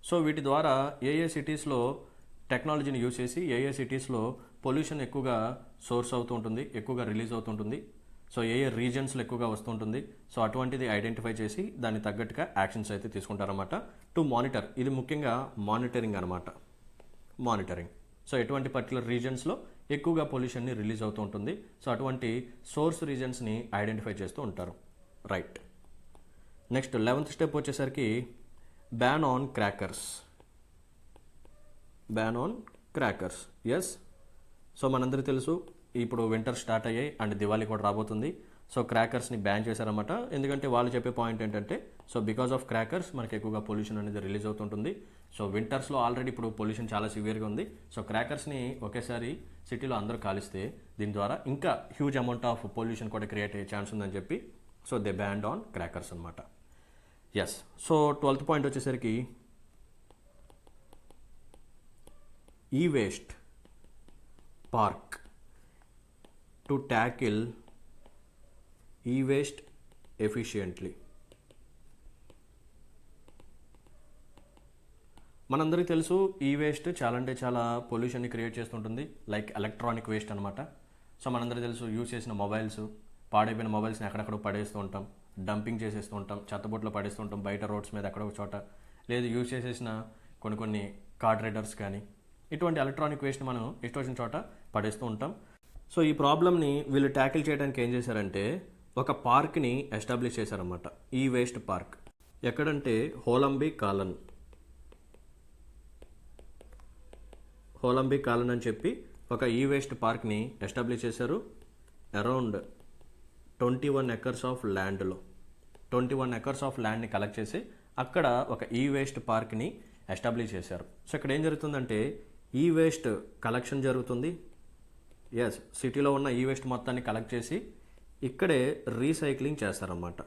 so వీటి ద్వారా ఏ సిటీస్లో టెక్నాలజీని use చేసి ఏ సిటీస్లో పొల్యూషన్ ఎక్కువగా సోర్స్ అవుతూ ఉంటుంది, ఎక్కువగా రిలీజ్ అవుతుంటుంది, సో ఏ రీజన్స్లో ఎక్కువగా వస్తుంటుంది, సో అటువంటిది ఐడెంటిఫై చేసి దానికి తగ్గట్టుగా యాక్షన్స్ అయితే తీసుకుంటారన్నమాట టు మానిటర్. ఇది ముఖ్యంగా మానిటరింగ్ అనమాట. మానిటరింగ్. సో ఎటువంటి పర్టికులర్ రీజన్స్లో ఎక్కువగా పొల్యూషన్ని రిలీజ్ అవుతూ ఉంటుంది, సో అటువంటి సోర్స్ రీజన్స్ని ఐడెంటిఫై చేస్తూ ఉంటారు. రైట్. నెక్స్ట్ 11th స్టెప్ వచ్చేసరికి ban on crackers. Ban on crackers. Yes. So మనందరికీ తెలుసు ఇప్పుడు వింటర్ స్టార్ట్ అయ్యాయి అండ్ దివాళీ కూడా రాబోతుంది. సో క్రాకర్స్ని బ్యాన్ చేశారన్నమాట. ఎందుకంటే వాళ్ళు చెప్పే పాయింట్ ఏంటంటే సో బికాస్ ఆఫ్ క్రాకర్స్ మనకి ఎక్కువగా పొల్యూషన్ అనేది రిలీజ్ అవుతుంటుంది. సో వింటర్స్లో ఆల్రెడీ ఇప్పుడు పొల్యూషన్ చాలా సివియర్గా ఉంది. సో క్రాకర్స్ని ఒకేసారి సిటీలో అందరూ కాలిస్తే దీని ద్వారా ఇంకా హ్యూజ్ అమౌంట్ ఆఫ్ పొల్యూషన్ కూడా క్రియేట్ అయ్యే ఛాన్స్ ఉందని చెప్పి so they ban on crackers అనమాట. ఎస్. సో 12th పాయింట్ వచ్చేసరికి ఈ వేస్ట్ పార్క్ టు ట్యాకిల్ ఈ వేస్ట్ ఎఫిషియెంట్లీ. మనందరికీ తెలుసు ఈ వేస్ట్ చాలా అంటే చాలా పొల్యూషన్ని క్రియేట్ చేస్తుంటుంది, లైక్ ఎలక్ట్రానిక్ వేస్ట్ అనమాట. సో మనందరికీ తెలుసు యూజ్ చేసిన మొబైల్స్, పాడైపోయిన మొబైల్స్ని అక్కడక్కడ పడేస్తూ ఉంటాం, డంపింగ్ చేసేస్తూ ఉంటాం, చెత్తబొట్లో పడేస్తూ ఉంటాం బయట రోడ్స్ మీద ఎక్కడో ఒక చోట, లేదు యూజ్ చేసేసిన కొన్ని కార్డ్ రీడర్స్ కానీ ఇటువంటి ఎలక్ట్రానిక్ వేస్ట్ని మనం ఇష్టం వచ్చిన చోట పడేస్తూ ఉంటాం. సో ఈ ప్రాబ్లమ్ని వీళ్ళు ట్యాకిల్ చేయడానికి ఏం చేశారంటే ఒక పార్క్ని ఎస్టాబ్లిష్ చేశారన్నమాట. ఈ వేస్ట్ పార్క్ ఎక్కడంటే హోలంబి కాలన్ అని చెప్పి ఒక ఈ వేస్ట్ పార్క్ని ఎస్టాబ్లిష్ చేశారు. అరౌండ్ 21 acres ఆఫ్ ల్యాండ్లో 21 acres ఆఫ్ ల్యాండ్ని కలెక్ట్ చేసి అక్కడ ఒక ఈ వేస్ట్ పార్క్ని ఎస్టాబ్లిష్ చేశారు. సో ఇక్కడ ఏం జరుగుతుందంటే ఈ వేస్ట్ కలెక్షన్ జరుగుతుంది. ఎస్. సిటీలో ఉన్న ఈ వేస్ట్ మొత్తాన్ని కలెక్ట్ చేసి ఇక్కడే రీసైక్లింగ్ చేస్తారన్నమాట.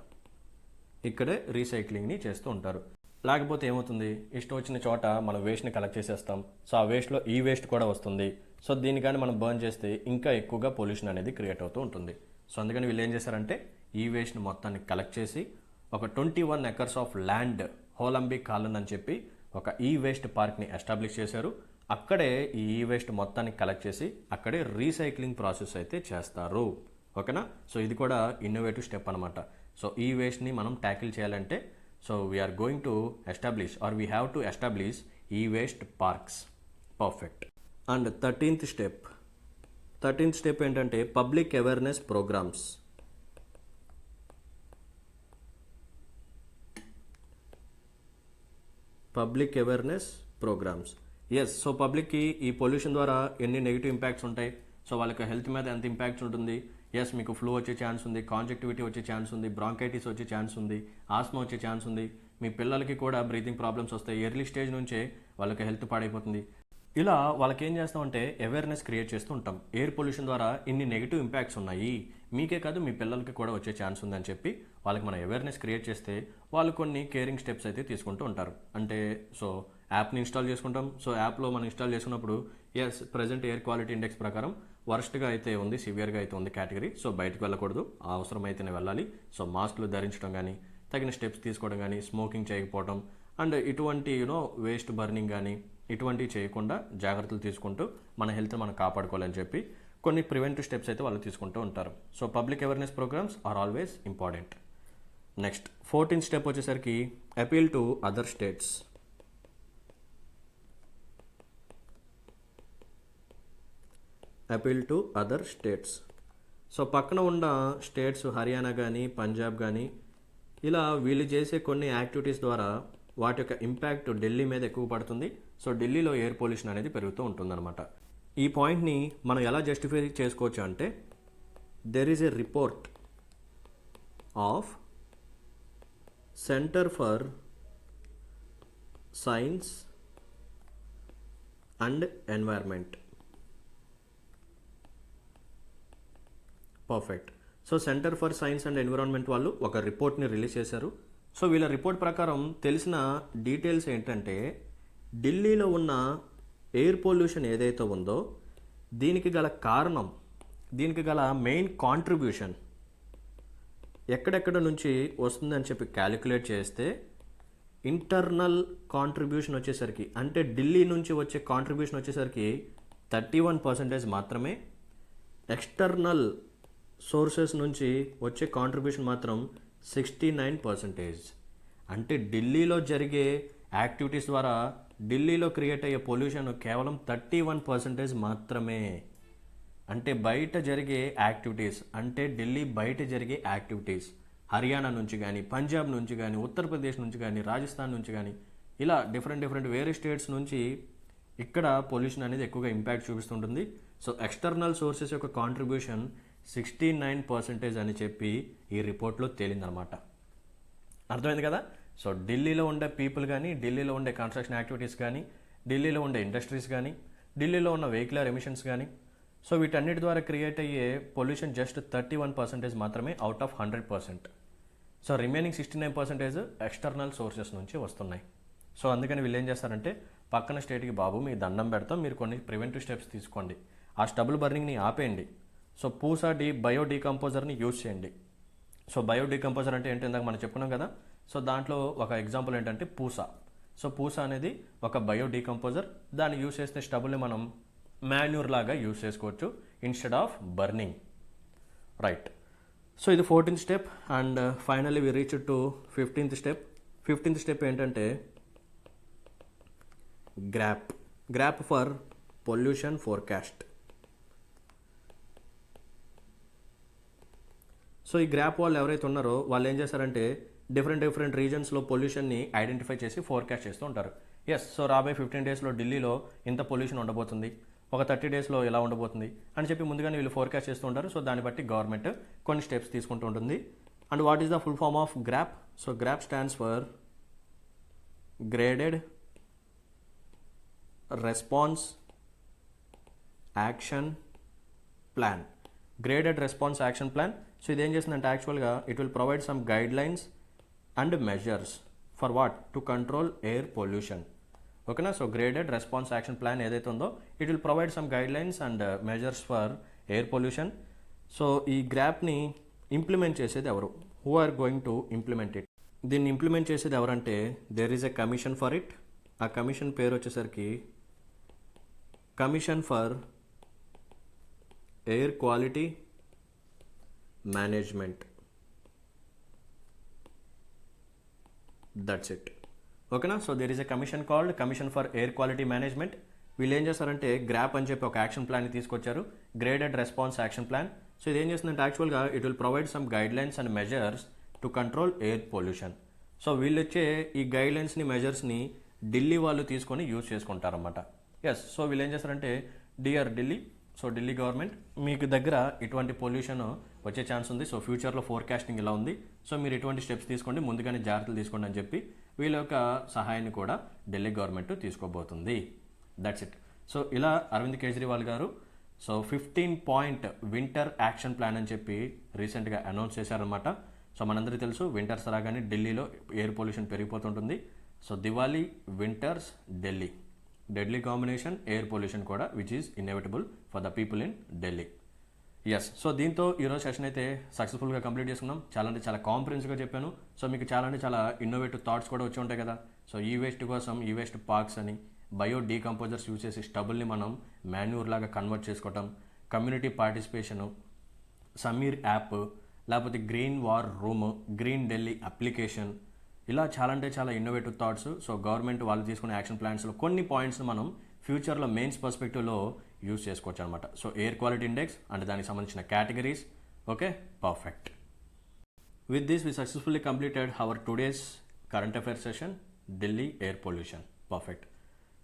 ఇక్కడే రీసైక్లింగ్ని చేస్తూ ఉంటారు. లేకపోతే ఏమవుతుంది, ఇష్టం వచ్చిన చోట మనం వేస్ట్ని కలెక్ట్ చేసేస్తాం. సో ఆ వేస్ట్లో ఈ వేస్ట్ కూడా వస్తుంది. సో దీన్ని కానీ మనం బర్న్ చేస్తే ఇంకా ఎక్కువగా పొల్యూషన్ అనేది క్రియేట్ అవుతూ ఉంటుంది. సో అందుకని వీళ్ళు ఏం చేశారంటే ఈ వేస్ట్ని మొత్తాన్ని కలెక్ట్ చేసి ఒక 21 acres ఆఫ్ ల్యాండ్ హోలంబి కాలన్ అని చెప్పి ఒక ఈ వేస్ట్ పార్క్ని ఎస్టాబ్లిష్ చేశారు. అక్కడే ఈ వేస్ట్ మొత్తాన్ని కలెక్ట్ చేసి అక్కడే రీసైక్లింగ్ ప్రాసెస్ అయితే చేస్తారు. ఓకేనా. సో ఇది కూడా ఇన్నోవేటివ్ స్టెప్ అనమాట. సో ఈ వేస్ట్ని మనం ట్యాకిల్ చేయాలంటే so we are going to establish or we have to establish ఈ waste parks. Perfect. And 13th step ఏంటంటే public awareness programs. Public awareness programs. Yes. So పబ్లిక్కి ఈ పొల్యూషన్ ద్వారా ఎన్ని నెగిటివ్ ఇంపాక్ట్స్ ఉంటాయి, సో వాళ్ళకి హెల్త్ మీద ఎంత ఇంపాక్ట్స్ ఉంటుంది. ఎస్. మీకు ఫ్లూ వచ్చే ఛాన్స్ ఉంది, కాంజక్టివిటీ వచ్చే ఛాన్స్ ఉంది, బ్రాంకైటిస్ వచ్చే ఛాన్స్ ఉంది, ఆస్మా వచ్చే ఛాన్స్ ఉంది, మీ పిల్లలకి కూడా బ్రీతింగ్ ప్రాబ్లమ్స్ వస్తాయి. ఎర్లీ స్టేజ్ నుంచే వాళ్ళకి హెల్త్ పాడైపోతుంది. ఇలా వాళ్ళకి ఏం చేస్తామంటే అవేర్నెస్ క్రియేట్ చేస్తూ ఉంటాం. ఎయిర్ పొల్యూషన్ ద్వారా ఇన్ని నెగిటివ్ ఇంపాక్ట్స్ ఉన్నాయి, మీకే కాదు మీ పిల్లలకి కూడా వచ్చే ఛాన్స్ ఉందని చెప్పి వాళ్ళకి మనం అవేర్నెస్ క్రియేట్ చేస్తే వాళ్ళు కొన్ని కేరింగ్ స్టెప్స్ అయితే తీసుకుంటూ ఉంటారు. అంటే సో యాప్ని ఇన్స్టాల్ చేసుకుంటాం. సో యాప్లో మనం ఇన్స్టాల్ చేసుకున్నప్పుడు yes present air quality index ప్రకారం వర్స్ట్గా అయితే ఉంది, సివియర్గా అయితే ఉంది కేటగిరీ. సో బయటకు వెళ్ళకూడదు, అవసరం అయితేనే వెళ్ళాలి. సో మాస్క్లు ధరించడం కానీ, తగిన స్టెప్స్ తీసుకోవడం కానీ, స్మోకింగ్ చేయకపోవడం అండ్ ఇటువంటి వేస్ట్ బర్నింగ్ కానీ ఇటువంటివి చేయకుండా జాగ్రత్తలు తీసుకుంటూ మన హెల్త్ మనం కాపాడుకోవాలని చెప్పి కొన్ని ప్రివెంటివ్ స్టెప్స్ అయితే వాళ్ళు తీసుకుంటూ ఉంటారు. So public awareness programs are always important. Next 14th step వచ్చేసరికి appeal to other states. Appeal to other states. So పక్కన ఉన్న స్టేట్స్ హర్యానా కానీ పంజాబ్ కానీ ఇలా వీళ్ళు చేసే కొన్ని యాక్టివిటీస్ ద్వారా వాటి యొక్క ఇంపాక్ట్ ఢిల్లీ మీద ఎక్కువ పడుతుంది. సో ఢిల్లీలో ఎయిర్ పొల్యూషన్ అనేది పెరుగుతూ ఉంటుందన్నమాట. ఈ పాయింట్ని మనం ఎలా జస్టిఫై చేసుకోవచ్చు అంటే there is a report of centre for science and environment. Perfect. So centre for science and environment వాళ్ళు ఒక రిపోర్ట్ని రిలీజ్ చేశారు. సో వీళ్ళ రిపోర్ట్ ప్రకారం తెలిసిన డీటెయిల్స్ ఏంటంటే, ఢిల్లీలో ఉన్న ఎయిర్ పొల్యూషన్ ఏదైతే ఉందో దీనికి గల కారణం, దీనికి గల మెయిన్ కాంట్రిబ్యూషన్ ఎక్కడెక్కడ నుంచి వస్తుందని చెప్పి క్యాలిక్యులేట్ చేస్తే ఇంటర్నల్ కాంట్రిబ్యూషన్ వచ్చేసరికి, అంటే ఢిల్లీ నుంచి వచ్చే కాంట్రిబ్యూషన్ వచ్చేసరికి 31% మాత్రమే, ఎక్స్టర్నల్ సోర్సెస్ నుంచి వచ్చే కాంట్రిబ్యూషన్ మాత్రం 69%. అంటే ఢిల్లీలో జరిగే యాక్టివిటీస్ ద్వారా ఢిల్లీలో క్రియేట్ అయ్యే పొల్యూషన్ కేవలం 31% మాత్రమే. అంటే బయట జరిగే యాక్టివిటీస్, అంటే ఢిల్లీ బయట జరిగే యాక్టివిటీస్ హర్యానా నుంచి కానీ, పంజాబ్ నుంచి కానీ, ఉత్తరప్రదేశ్ నుంచి కానీ, రాజస్థాన్ నుంచి కానీ, ఇలా డిఫరెంట్ వేరే స్టేట్స్ నుంచి ఇక్కడ పొల్యూషన్ అనేది ఎక్కువగా ఇంపాక్ట్ చూపిస్తుంటుంది. సో ఎక్స్టర్నల్ సోర్సెస్ యొక్క కాంట్రిబ్యూషన్ 69% అని చెప్పి ఈ రిపోర్ట్లో తేలిందనమాట. అర్థమైంది కదా? సో ఢిల్లీలో ఉండే పీపుల్ కానీ, ఢిల్లీలో ఉండే కన్స్ట్రక్షన్ యాక్టివిటీస్ కానీ, ఢిల్లీలో ఉండే ఇండస్ట్రీస్ కానీ, ఢిల్లీలో ఉన్న వెహికులర్ ఎమిషన్స్ కానీ, సో వీటన్నిటి ద్వారా క్రియేట్ అయ్యే పొల్యూషన్ జస్ట్ 31% మాత్రమే out of 100%. So remaining 69% external sources నుంచి వస్తున్నాయి. సో అందుకని వీళ్ళు ఏం చేస్తారంటే, పక్కన స్టేట్కి బాబు మీ దండం పెడతాం, మీరు కొన్ని ప్రివెంటివ్ స్టెప్స్ తీసుకోండి, ఆ స్టబుల్ బర్నింగ్ని ఆపేయండి. సో పూసా బయో డీకంపోజర్ని యూజ్ చేయండి. సో బయో డీకంపోజర్ అంటే ఏంటి, ఇందాక మనం చెప్పుకున్నాం కదా. సో దాంట్లో ఒక ఎగ్జాంపుల్ ఏంటంటే పూసా. సో పూసా అనేది ఒక బయో డీకంపోజర్. దాన్ని యూజ్ చేస్తే స్టబుల్ని మనం మాన్యూర్ లాగా యూజ్ చేసుకోవచ్చు instead of burning. Right. So ఇది 14th step. And finally we reach to 15th step. 15th step ఏంటంటే GRAP for pollution forecast. So ఈ గ్రాప్ వాళ్ళు ఎవరైతే ఉన్నారో వాళ్ళు ఏం చేస్తారంటే డిఫరెంట్ రీజన్స్లో పొల్యూషన్ని ఐడెంటిఫై చేసి ఫోర్కాస్ట్ చేస్తూ ఉంటారు. ఎస్, సో రాబోయే 15 డేస్లో ఢిల్లీలో ఇంత పొల్యూషన్ ఉండబోతుంది, ఒక 30 డేస్లో ఎలా ఉండబోతుంది అని చెప్పి ముందుగానే వీళ్ళు ఫోర్కాస్ట్ చేస్తూ ఉంటారు. సో దాన్ని బట్టి గవర్నమెంట్ కొన్ని స్టెప్స్ తీసుకుంటూ ఉంటుంది. And what is the full form of GRAP? So GRAP stands for graded response action plan. Graded response action plan. So ఇది ఏం చేస్తుందంటే యాక్చువల్గా it will provide some guidelines and measures for what? To control air pollution. ఓకేనా? So graded response action plan ఏదైతే ఉందో it will provide some guidelines and measures for air pollution. So ఈ గ్రాప్ని implement చేసేది ఎవరు? Who are going to implement it? దీన్ని implement చేసేది ఎవరంటే there is a commission for it. ఆ కమిషన్ పేరు వచ్చేసరికి commission for air quality management. That's it. ఓకేనా? So there is a commission called commission for air quality management. వీళ్ళు ఏం చేస్తారంటే గ్రాప్ అని చెప్పి ఒక యాక్షన్ ప్లాన్ని తీసుకొచ్చారు, graded response action plan. So ఇది ఏం చేస్తుందంటే యాక్చువల్గా it will provide some guidelines and measures to control air pollution. So వీళ్ళు వచ్చే ఈ గైడ్ లైన్స్ని మెజర్స్ని ఢిల్లీ వాళ్ళు తీసుకొని యూజ్ చేసుకుంటారన్నమాట. ఎస్, సో వీళ్ళు ఏం చేస్తారంటే dear Delhi, so Delhi government మీకు దగ్గర ఇటువంటి పొల్యూషన్ వచ్చే ఛాన్స్ ఉంది, సో ఫ్యూచర్లో ఫోర్కాస్టింగ్ ఇలా ఉంది, సో మీరు ఇటువంటి స్టెప్స్ తీసుకోండి, ముందుగానే జాగ్రత్తలు తీసుకోండి అని చెప్పి వీళ్ళ యొక్క సహాయాన్ని కూడా ఢిల్లీ గవర్నమెంట్ తీసుకోబోతుంది. That's it. సో ఇలా అరవింద్ కేజ్రీవాల్ గారు so 15-point winter action plan అని చెప్పి రీసెంట్గా అనౌన్స్ చేశారనమాట. సో మనందరికీ తెలుసు వింటర్స్ రాగానే ఢిల్లీలో ఎయిర్ పొల్యూషన్ పెరిగిపోతుంటుంది. So Diwali, winters, Delhi, deadly combination, air pollution కూడా which is inevitable for the people in Delhi. Yes, so దీంతో ఈరోజు సెషన్ అయితే సక్సెస్ఫుల్గా కంప్లీట్ చేసుకున్నాం. చాలా అంటే చాలా కాంప్రహెన్సివ్గా చెప్పాను. సో మీకు చాలా అంటే చాలా ఇన్నోవేటివ్ థాట్స్ కూడా వచ్చి ఉంటాయి కదా. సో ఈ వేస్ట్ కోసం ఈ వేస్ట్ పార్క్స్ అని బయో డీకంపోజర్స్ యూజ్ చేసి స్టబుల్ని మనం మాన్యూర్ లాగా కన్వర్ట్ చేసుకోవటం, కమ్యూనిటీ పార్టిసిపేషను, సమీర్ యాప్, లేకపోతే green war room, green Delhi application, ఇలా చాలా అంటే చాలా ఇన్నోవేటివ్ థాట్స్. సో గవర్నమెంట్ వాళ్ళు తీసుకునే యాక్షన్ ప్లాన్స్లో కొన్ని పాయింట్స్ మనం ఫ్యూచర్లో మెయిన్స్ పర్స్పెక్టివ్లో యూజ్ చేసుకోవచ్చు అనమాట. So air quality index and దానికి సంబంధించిన categories. Okay, perfect. With this we successfully completed our today's current affairs session, Delhi air pollution. Perfect.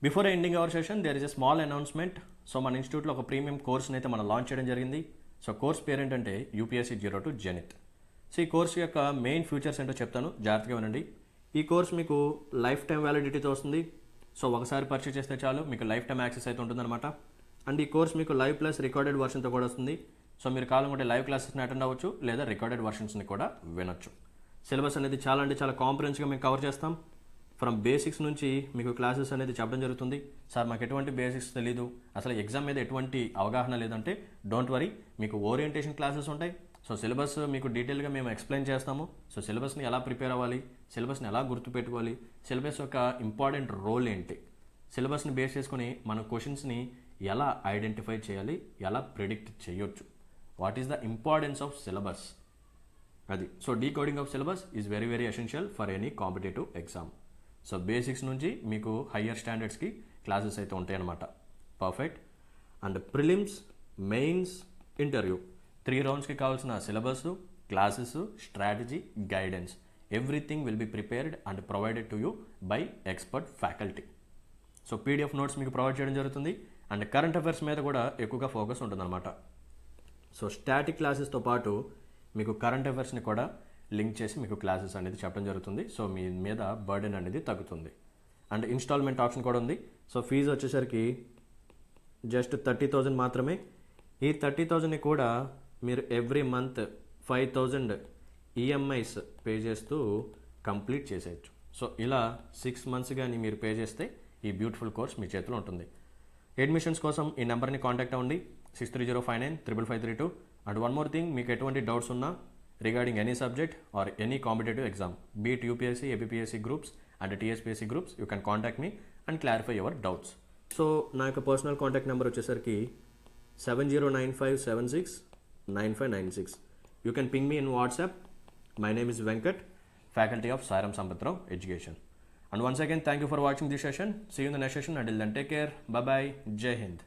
Before ending our session there is a small announcement. So మన ఇన్స్టిట్యూట్లో ఒక premium కోర్స్ని అయితే మనం launch చేయడం జరిగింది. So course పేరు ఏంటంటే యూపీఎస్సీ 02 జెనిత్. సో ఈ కోర్స్ యొక్క మెయిన్ ఫీచర్స్ ఏంటో చెప్తాను, జాగ్రత్తగా వినండి. ఈ కోర్స్ మీకు లైఫ్ టైం వ్యాలిడిటీతో వస్తుంది. సో ఒకసారి పర్చేస్ చేస్తే చాలు మీకు లైఫ్ టైం యాక్సెస్ అయితే ఉంటుందన్నమాట. అండ్ ఈ కోర్స్ మీకు లైవ్ ప్లస్ రికార్డెడ్ వర్షన్తో కూడా వస్తుంది. సో మీరు కావాలనుకుంటే లైవ్ క్లాసెస్ని అటెండ్ అవ్వచ్చు, లేదా రికార్డెడ్ వర్షన్స్ని కూడా వినొచ్చు. సిలబస్ అనేది చాలా అంటే చాలా కాంప్రహెన్సివ్గా మేము కవర్ చేస్తాం. ఫ్రమ్ బేసిక్స్ నుంచి మీకు క్లాసెస్ అనేది చెప్పడం జరుగుతుంది. సార్ మాకు ఎటువంటి బేసిక్స్ తెలీదు, అసలు ఎగ్జామ్ మీద ఎటువంటి అవగాహన లేదంటే డోంట్ వరీ, మీకు ఓరియంటేషన్ క్లాసెస్ ఉంటాయి. సో సిలబస్ మీకు డీటెయిల్గా మేము ఎక్స్ప్లెయిన్ చేస్తాము. సో సిలబస్ని ఎలా ప్రిపేర్ అవ్వాలి, సిలబస్ని ఎలా గుర్తుపెట్టుకోవాలి, సిలబస్ యొక్క ఇంపార్టెంట్ రోల్ ఏంటి, సిలబస్ని బేస్ చేసుకొని మన క్వశ్చన్స్ని ఎలా ఐడెంటిఫై చేయాలి, ఎలా ప్రిడిక్ట్ చేయొచ్చు, what is the importance of syllabus, అది. So decoding of syllabus is very very essential for any competitive exam. So basics నుంచి మీకు హయ్యర్ స్టాండర్డ్స్కి క్లాసెస్ అయితే ఉంటాయి అన్నమాట. Perfect. And prelims, mains, interview 3 రౌండ్స్కి కావాల్సిన syllabus, classes, strategy, guidance, everything will be prepared and provided to you by expert faculty. So PDF notes మీకు provide చేయడం జరుగుతుంది. అండ్ కరెంట్ అఫైర్స్ మీద కూడా ఎక్కువగా ఫోకస్ ఉంటుందన్నమాట. సో స్టాటిక్ క్లాసెస్తో పాటు మీకు కరెంట్ అఫైర్స్ని కూడా లింక్ చేసి మీకు క్లాసెస్ అనేది చెప్పడం జరుగుతుంది. సో మీ మీద బర్డెన్ అనేది తగ్గుతుంది. అండ్ ఇన్స్టాల్మెంట్ ఆప్షన్ కూడా ఉంది. సో ఫీజు వచ్చేసరికి జస్ట్ 30,000 మాత్రమే. ఈ 30,000ని కూడా మీరు ఎవ్రీ మంత్ 5,000 ఈఎంఐస్ పే చేస్తూ కంప్లీట్ చేసేయచ్చు. సో ఇలా 6 months కానీ మీరు పే చేస్తే ఈ బ్యూటిఫుల్ కోర్స్ మీ చేతిలో ఉంటుంది. అడ్మిషన్స్ కోసం ఈ నెంబర్ని కాంటాక్ట్ అవ్వండి, 6305955532. అండ్ వన్ మోర్ థింగ్, మీకు ఎటువంటి డౌట్స్ ఉన్నా regarding any subject or any competitive exam, beat UPSC, APSC groups and TSPSC groups, you can contact me and clarify your doubts. So నా యొక్క పర్సనల్ కాంటాక్ట్ నెంబర్ వచ్చేసరికి 7095769596. You can ping me in WhatsApp. My name is Venkat, faculty of Sairam Sambatrao Education. And once again, thank you for watching this session. See you in the next session. Until then, take care. Bye bye. Jai Hind.